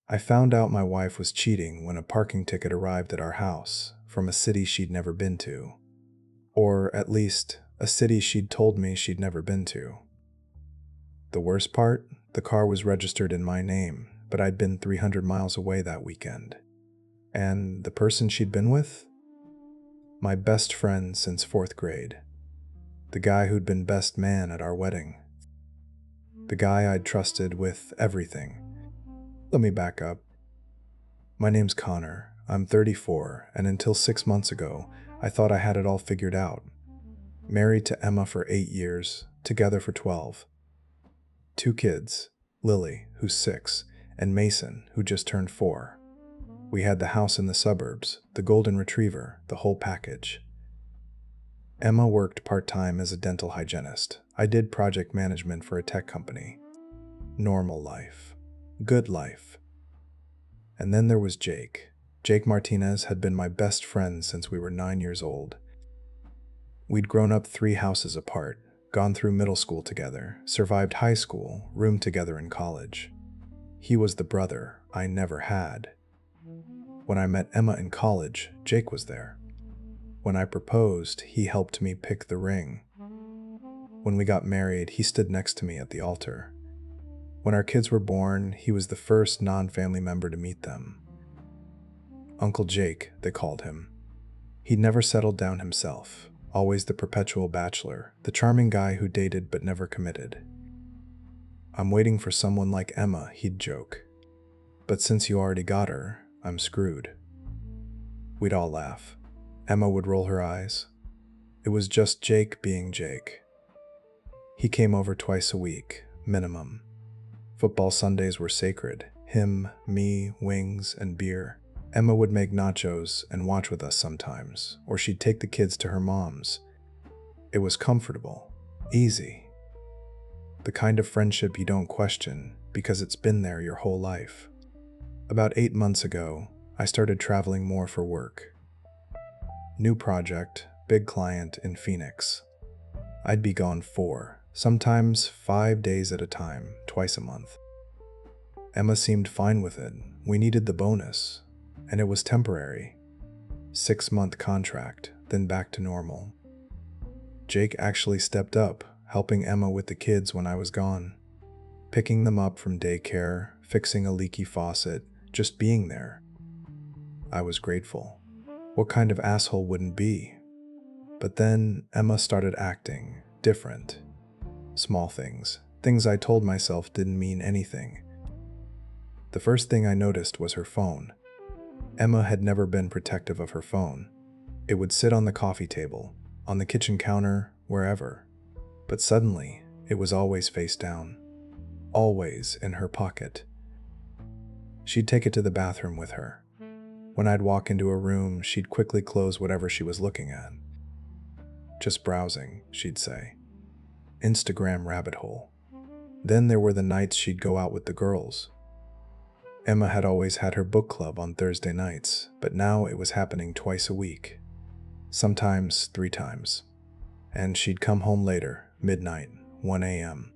I found out my wife was cheating when a parking ticket arrived at our house from a city she'd never been to. Or at least, a city she'd told me she'd never been to. The worst part? The car was registered in my name, but I'd been 300 miles away that weekend. And the person she'd been with? My best friend since 4th grade. The guy who'd been best man at our wedding. The guy I'd trusted with everything. Let me back up. My name's Connor. I'm 34, and until 6 months ago, I thought I had it all figured out. Married to Emma for 8 years, together for 12. 2 kids, Lily, who's 6, and Mason, who just turned 4. We had the house in the suburbs, the golden retriever, the whole package. Emma worked part-time as a dental hygienist. I did project management for a tech company. Normal life. Good life. And then there was Jake. Jake Martinez had been my best friend since we were 9 years old. We'd grown up 3 houses apart, gone through middle school together, survived high school, roomed together in college. He was the brother I never had. When I met Emma in college, Jake was there. When I proposed, he helped me pick the ring. When we got married, he stood next to me at the altar. When our kids were born, he was the first non-family member to meet them. Uncle Jake, they called him. He'd never settled down himself, always the perpetual bachelor, the charming guy who dated but never committed. "I'm waiting for someone like Emma," he'd joke. "But since you already got her, I'm screwed." We'd all laugh. Emma would roll her eyes. It was just Jake being Jake. He came over twice a week, minimum. Football Sundays were sacred. Him, me, wings, and beer. Emma would make nachos and watch with us sometimes, or she'd take the kids to her mom's. It was comfortable, easy. The kind of friendship you don't question because it's been there your whole life. About 8 months ago, I started traveling more for work. New project, big client in Phoenix. I'd be gone 4, sometimes 5 days at a time, twice a month. Emma seemed fine with it. We needed the bonus, and it was temporary. 6-month contract, then back to normal. Jake actually stepped up, helping Emma with the kids when I was gone. Picking them up from daycare, fixing a leaky faucet, just being there. I was grateful. What kind of asshole wouldn't be? But then Emma started acting different. Small things, things I told myself didn't mean anything. The first thing I noticed was her phone. Emma had never been protective of her phone. It would sit on the coffee table, on the kitchen counter, wherever. But suddenly, it was always face down. Always in her pocket. She'd take it to the bathroom with her. When I'd walk into a room, she'd quickly close whatever she was looking at. "Just browsing," she'd say. Instagram rabbit hole. Then there were the nights she'd go out with the girls. Emma had always had her book club on Thursday nights, but now it was happening twice a week. Sometimes 3 times. And she'd come home later, midnight, 1 a.m.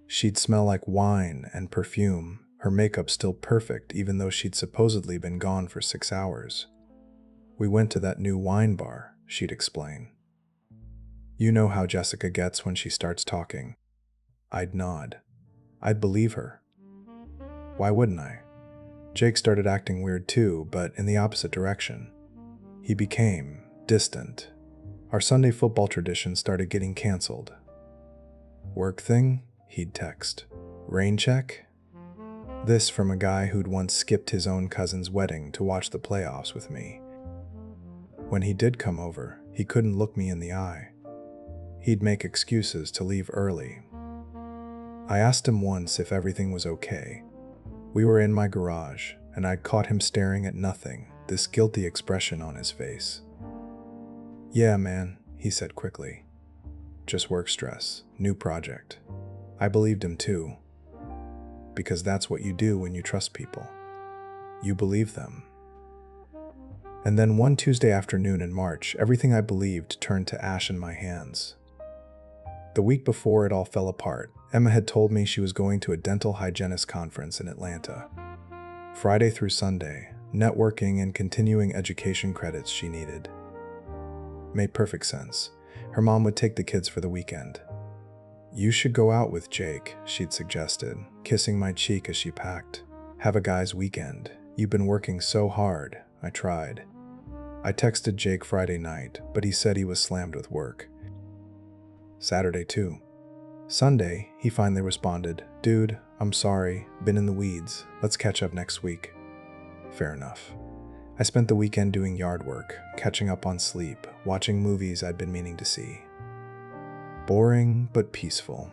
She'd smell like wine and perfume, her makeup still perfect even though she'd supposedly been gone for 6 hours. "We went to that new wine bar," she'd explain. You know how Jessica gets when she starts talking. I'd nod. I'd believe her. Why wouldn't I? Jake started acting weird too, but in the opposite direction. He became distant. Our Sunday football tradition started getting canceled. "Work thing?" he'd text. "Rain check?" This from a guy who'd once skipped his own cousin's wedding to watch the playoffs with me. When he did come over, he couldn't look me in the eye. He'd make excuses to leave early. I asked him once if everything was okay. We were in my garage, and I'd caught him staring at nothing, this guilty expression on his face. "Yeah, man," he said quickly. "Just work stress, new project." I believed him too. Because that's what you do when you trust people. You believe them. And then one Tuesday afternoon in March, everything I believed turned to ash in my hands. The week before it all fell apart, Emma had told me she was going to a dental hygienist conference in Atlanta. Friday through Sunday, networking and continuing education credits she needed. Made perfect sense. Her mom would take the kids for the weekend. "You should go out with Jake," she'd suggested, kissing my cheek as she packed. "Have a guy's weekend. You've been working so hard." I tried. I texted Jake Friday night, but he said he was slammed with work. Saturday too. Sunday, he finally responded, "Dude, I'm sorry, been in the weeds. Let's catch up next week." Fair enough. I spent the weekend doing yard work, catching up on sleep, watching movies I'd been meaning to see. Boring, but peaceful.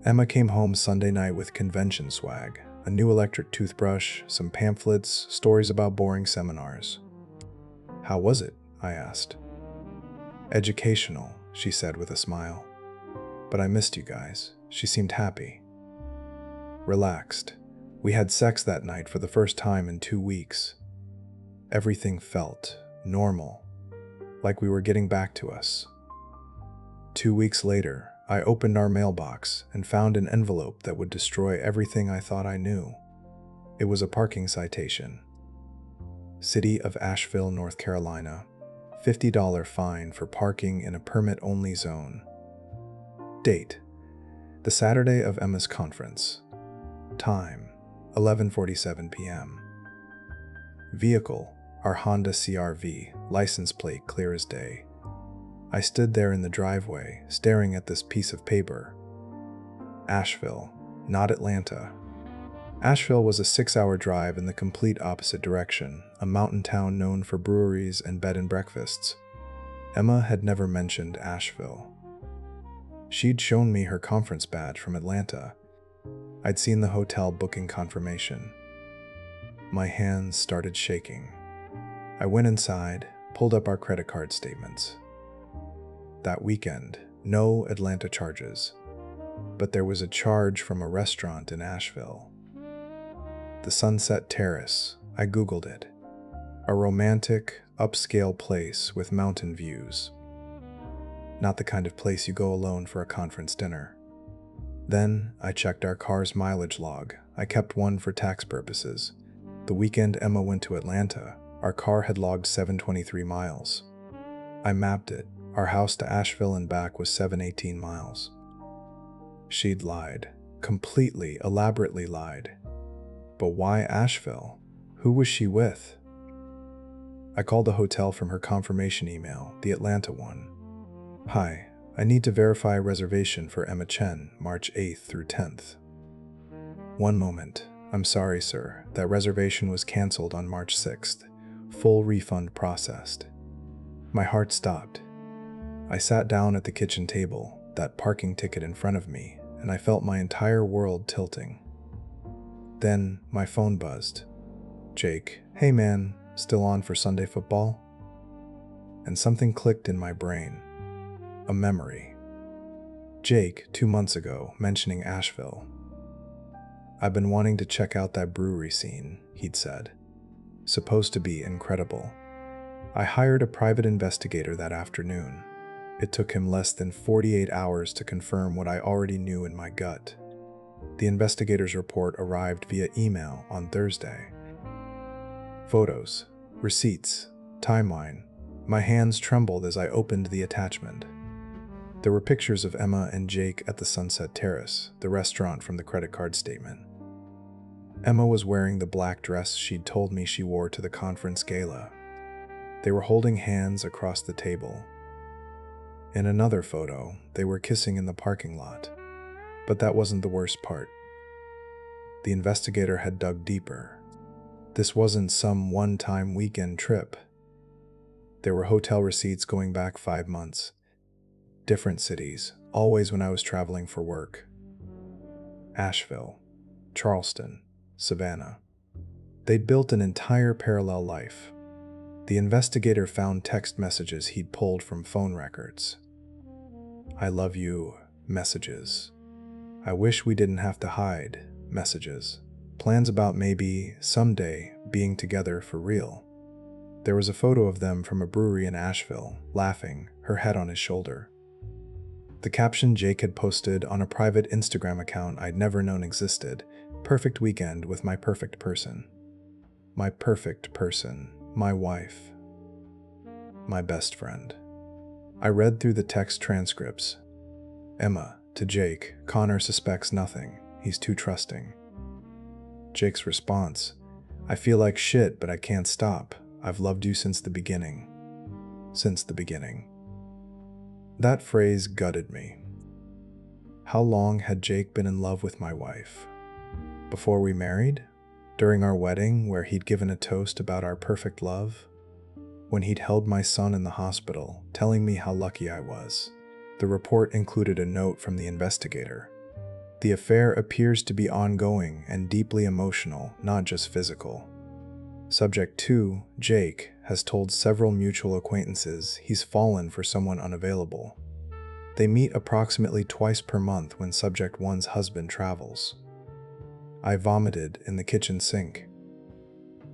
Emma came home Sunday night with convention swag, a new electric toothbrush, some pamphlets, stories about boring seminars. "How was it?" I asked. "Educational," she said with a smile. "But I missed you guys." She seemed happy. Relaxed. We had sex that night for the first time in 2 weeks. Everything felt normal, like we were getting back to us. 2 weeks later, I opened our mailbox and found an envelope that would destroy everything I thought I knew. It was a parking citation. City of Asheville, North Carolina, $50 fine for parking in a permit-only zone. Date: the Saturday of Emma's conference. Time: 11:47 p.m. Vehicle: our Honda CR-V, license plate clear as day. I stood there in the driveway, staring at this piece of paper. Asheville, not Atlanta. Asheville was a 6-hour drive in the complete opposite direction, a mountain town known for breweries and bed and breakfasts. Emma had never mentioned Asheville. She'd shown me her conference badge from Atlanta. I'd seen the hotel booking confirmation. My hands started shaking. I went inside, pulled up our credit card statements. That weekend, no Atlanta charges, but there was a charge from a restaurant in Asheville. The Sunset Terrace, I Googled it. A romantic, upscale place with mountain views. Not the kind of place you go alone for a conference dinner. Then I checked our car's mileage log. I kept one for tax purposes. The weekend Emma went to Atlanta, our car had logged 723 miles. I mapped it. Our house to Asheville and back was 718 miles. She'd lied. Completely, elaborately lied. But why Asheville? Who was she with? I called the hotel from her confirmation email, the Atlanta one. "Hi, I need to verify a reservation for Emma Chen, March 8th through 10th. "One moment. I'm sorry, sir. That reservation was canceled on March 6th. Full refund processed." My heart stopped. I sat down at the kitchen table, that parking ticket in front of me, and I felt my entire world tilting. Then my phone buzzed. "Jake, hey man, still on for Sunday football?" And something clicked in my brain. A memory. Jake, 2 months ago, mentioning Asheville. "I've been wanting to check out that brewery scene," he'd said. "Supposed to be incredible." I hired a private investigator that afternoon. It took him less than 48 hours to confirm what I already knew in my gut. The investigator's report arrived via email on Thursday. Photos, receipts, timeline. My hands trembled as I opened the attachment. There were pictures of Emma and Jake at the Sunset Terrace, the restaurant from the credit card statement. Emma was wearing the black dress she'd told me she wore to the conference gala. They were holding hands across the table. In another photo, they were kissing in the parking lot. But that wasn't the worst part. The investigator had dug deeper. This wasn't some one-time weekend trip. There were hotel receipts going back 5 months. Different cities, always when I was traveling for work. Asheville, Charleston, Savannah. They'd built an entire parallel life. The investigator found text messages he'd pulled from phone records. "I love you" messages. "I wish we didn't have to hide" messages. Plans about maybe, someday, being together for real. There was a photo of them from a brewery in Asheville, laughing, her head on his shoulder. The caption Jake had posted on a private Instagram account I'd never known existed, Perfect weekend with my perfect person. My perfect person, my wife, my best friend. I read through the text transcripts. Emma, to Jake, Connor suspects nothing. He's too trusting. Jake's response, I feel like shit, but I can't stop. I've loved you since the beginning. Since the beginning. That phrase gutted me. How long had Jake been in love with my wife? Before we married? During our wedding, where he'd given a toast about our perfect love? When he'd held my son in the hospital, telling me how lucky I was? The report included a note from the investigator. The affair appears to be ongoing and deeply emotional, not just physical. Subject 2, Jake, has told several mutual acquaintances he's fallen for someone unavailable. They meet approximately twice per month when Subject 1's husband travels. I vomited in the kitchen sink.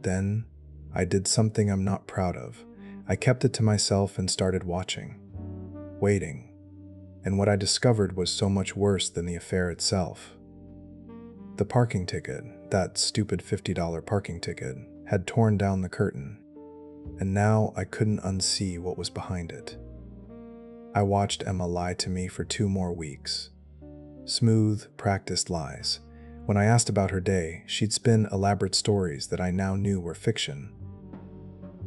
Then, I did something I'm not proud of. I kept it to myself and started watching. Waiting. And what I discovered was so much worse than the affair itself. The parking ticket, that stupid $50 parking ticket, had torn down the curtain, and now I couldn't unsee what was behind it. I watched Emma lie to me for 2 more weeks. Smooth, practiced lies. When I asked about her day, she'd spin elaborate stories that I now knew were fiction.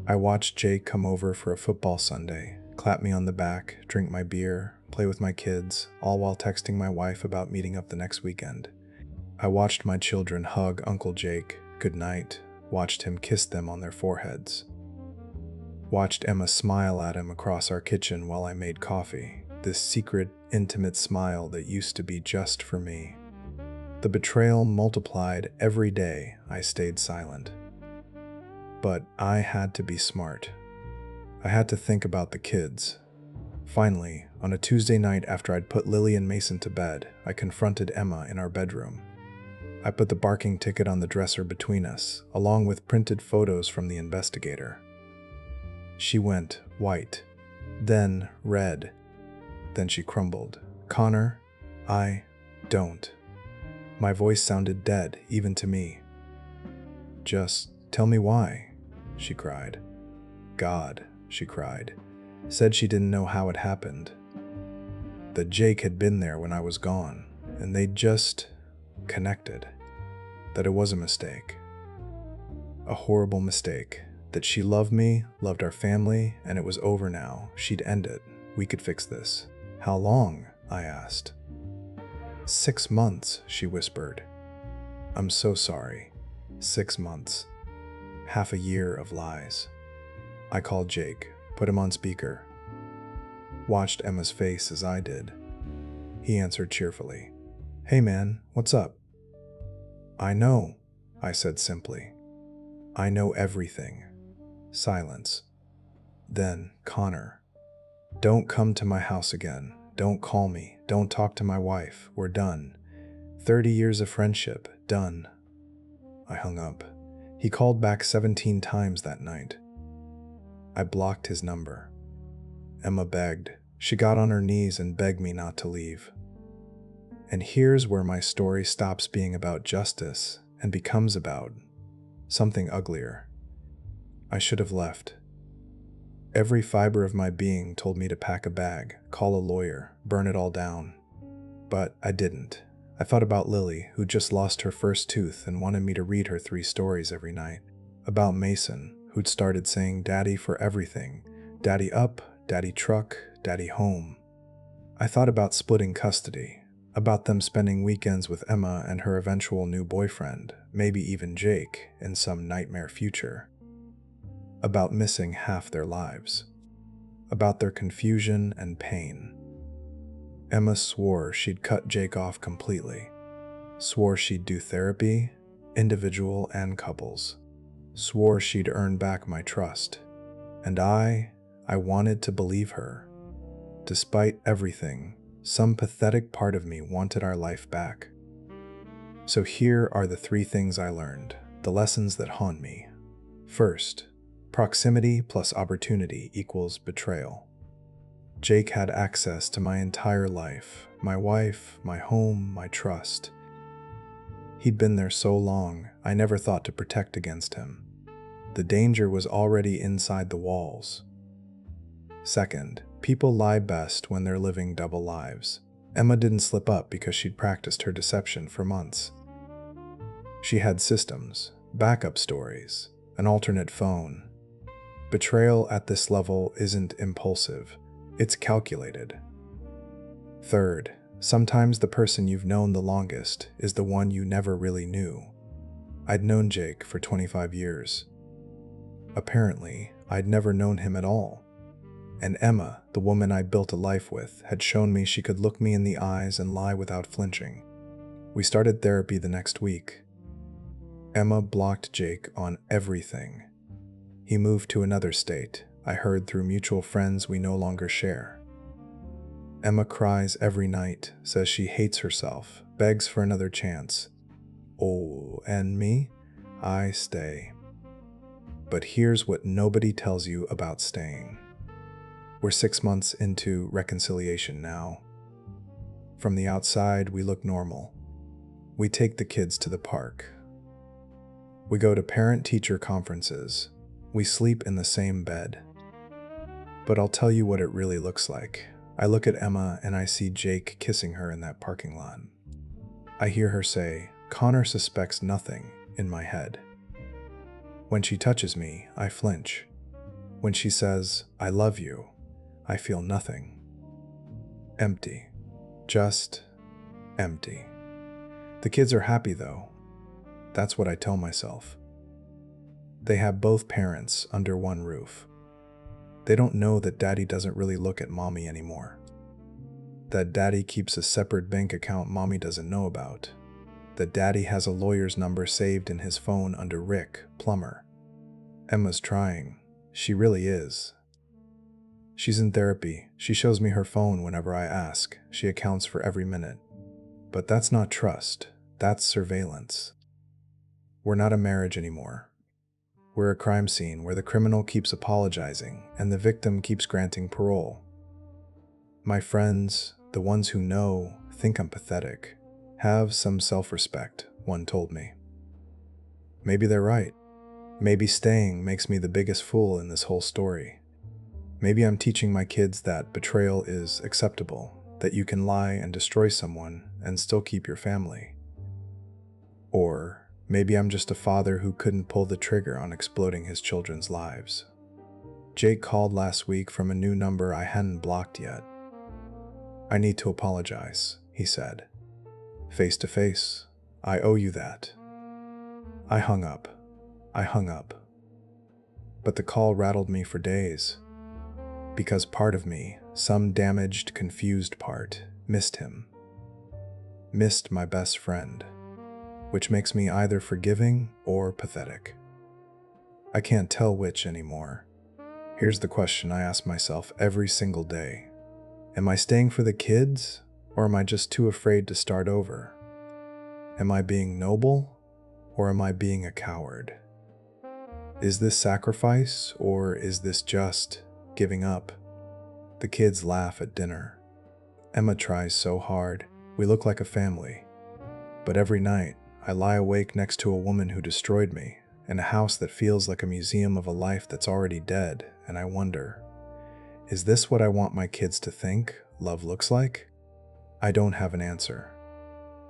I watched Jake come over for a football Sunday, clap me on the back, drink my beer, play with my kids, all while texting my wife about meeting up the next weekend. I watched my children hug Uncle Jake goodnight, watched him kiss them on their foreheads. Watched Emma smile at him across our kitchen while I made coffee, this secret, intimate smile that used to be just for me. The betrayal multiplied every day I stayed silent. But I had to be smart. I had to think about the kids. Finally, on a Tuesday night after I'd put Lily and Mason to bed, I confronted Emma in our bedroom. I put the barking ticket on the dresser between us, along with printed photos from the investigator. She went white, then red, then she crumbled. Connor, I don't. My voice sounded dead, even to me. Just tell me why, she cried. God, she cried. Said she didn't know how it happened. That Jake had been there when I was gone, and they'd just connected. That it was a mistake. A horrible mistake. That she loved me, loved our family, and it was over now. She'd end it. We could fix this. How long? I asked. 6 months, she whispered. I'm so sorry. 6 months. Half a year of lies. I called Jake, put him on speaker. Watched Emma's face as I did. He answered cheerfully. Hey man, what's up? I know, I said simply. I know everything. Silence. Then, Connor. Don't come to my house again. Don't call me. Don't talk to my wife. We're done. 30 years of friendship. Done. I hung up. He called back 17 times that night. I blocked his number. Emma begged. She got on her knees and begged me not to leave. And here's where my story stops being about justice and becomes about something uglier. I should have left. Every fiber of my being told me to pack a bag, call a lawyer, burn it all down. But I didn't. I thought about Lily, who just lost her first tooth and wanted me to read her 3 stories every night. About Mason, who'd started saying daddy for everything. Daddy up, daddy truck, daddy home. I thought about splitting custody, about them spending weekends with Emma and her eventual new boyfriend, maybe even Jake, in some nightmare future. About missing half their lives. About their confusion and pain. Emma swore she'd cut Jake off completely. Swore she'd do therapy, individual and couples. Swore she'd earn back my trust. And I wanted to believe her. Despite everything, some pathetic part of me wanted our life back. So here are the 3 things I learned, the lessons that haunt me. First, proximity plus opportunity equals betrayal. Jake had access to my entire life, my wife, my home, my trust. He'd been there so long, I never thought to protect against him. The danger was already inside the walls. Second, people lie best when they're living double lives. Emma didn't slip up because she'd practiced her deception for months. She had systems, backup stories, an alternate phone. Betrayal at this level isn't impulsive, it's calculated. Third, sometimes the person you've known the longest is the one you never really knew. I'd known Jake for 25 years. Apparently, I'd never known him at all. And Emma, the woman I built a life with, had shown me she could look me in the eyes and lie without flinching. We started therapy the next week. Emma blocked Jake on everything. He moved to another state, I heard through mutual friends we no longer share. Emma cries every night, says she hates herself, begs for another chance. Oh, and me? I stay. But here's what nobody tells you about staying. We're 6 months into reconciliation now. From the outside, we look normal. We take the kids to the park. We go to parent-teacher conferences. We sleep in the same bed. But I'll tell you what it really looks like. I look at Emma and I see Jake kissing her in that parking lot. I hear her say, "Connor suspects nothing," in my head. When she touches me, I flinch. When she says, "I love you," I feel nothing. Empty. Just empty. The kids are happy though. That's what I tell myself. They have both parents under one roof. They don't know that Daddy doesn't really look at Mommy anymore. That Daddy keeps a separate bank account Mommy doesn't know about. That Daddy has a lawyer's number saved in his phone under Rick, plumber. Emma's trying. She really is. She's in therapy. She shows me her phone whenever I ask. She accounts for every minute. But that's not trust. That's surveillance. We're not a marriage anymore. We're a crime scene where the criminal keeps apologizing and the victim keeps granting parole. My friends, the ones who know, think I'm pathetic. Have some self-respect, one told me. Maybe they're right. Maybe staying makes me the biggest fool in this whole story. Maybe I'm teaching my kids that betrayal is acceptable, that you can lie and destroy someone and still keep your family. Or maybe I'm just a father who couldn't pull the trigger on exploding his children's lives. Jake called last week from a new number I hadn't blocked yet. "I need to apologize," he said. "Face to face, I owe you that." I hung up. But the call rattled me for days. Because part of me, some damaged, confused part, missed him. Missed my best friend. Which makes me either forgiving or pathetic. I can't tell which anymore. Here's the question I ask myself every single day. Am I staying for the kids, or am I just too afraid to start over? Am I being noble, or am I being a coward? Is this sacrifice, or is this just giving up? The kids laugh at dinner. Emma tries so hard. We look like a family. But every night, I lie awake next to a woman who destroyed me, in a house that feels like a museum of a life that's already dead, and I wonder, is this what I want my kids to think love looks like? I don't have an answer.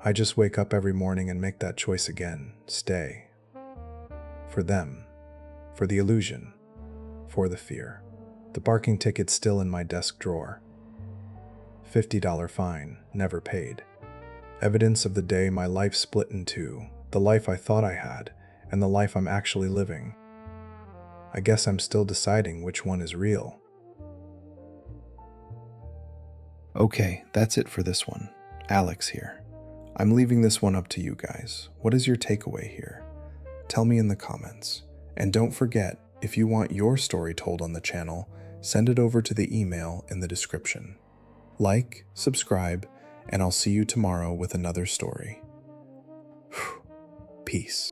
I just wake up every morning and make that choice again, stay. For them, for the illusion, for the fear. The parking ticket's still in my desk drawer. $50 fine, never paid. Evidence of the day my life split in two, the life I thought I had, and the life I'm actually living. I guess I'm still deciding which one is real. Okay, that's it for this one. Alex here. I'm leaving this one up to you guys. What is your takeaway here? Tell me in the comments. And don't forget, if you want your story told on the channel, send it over to the email in the description. Like, subscribe, and I'll see you tomorrow with another story. Peace.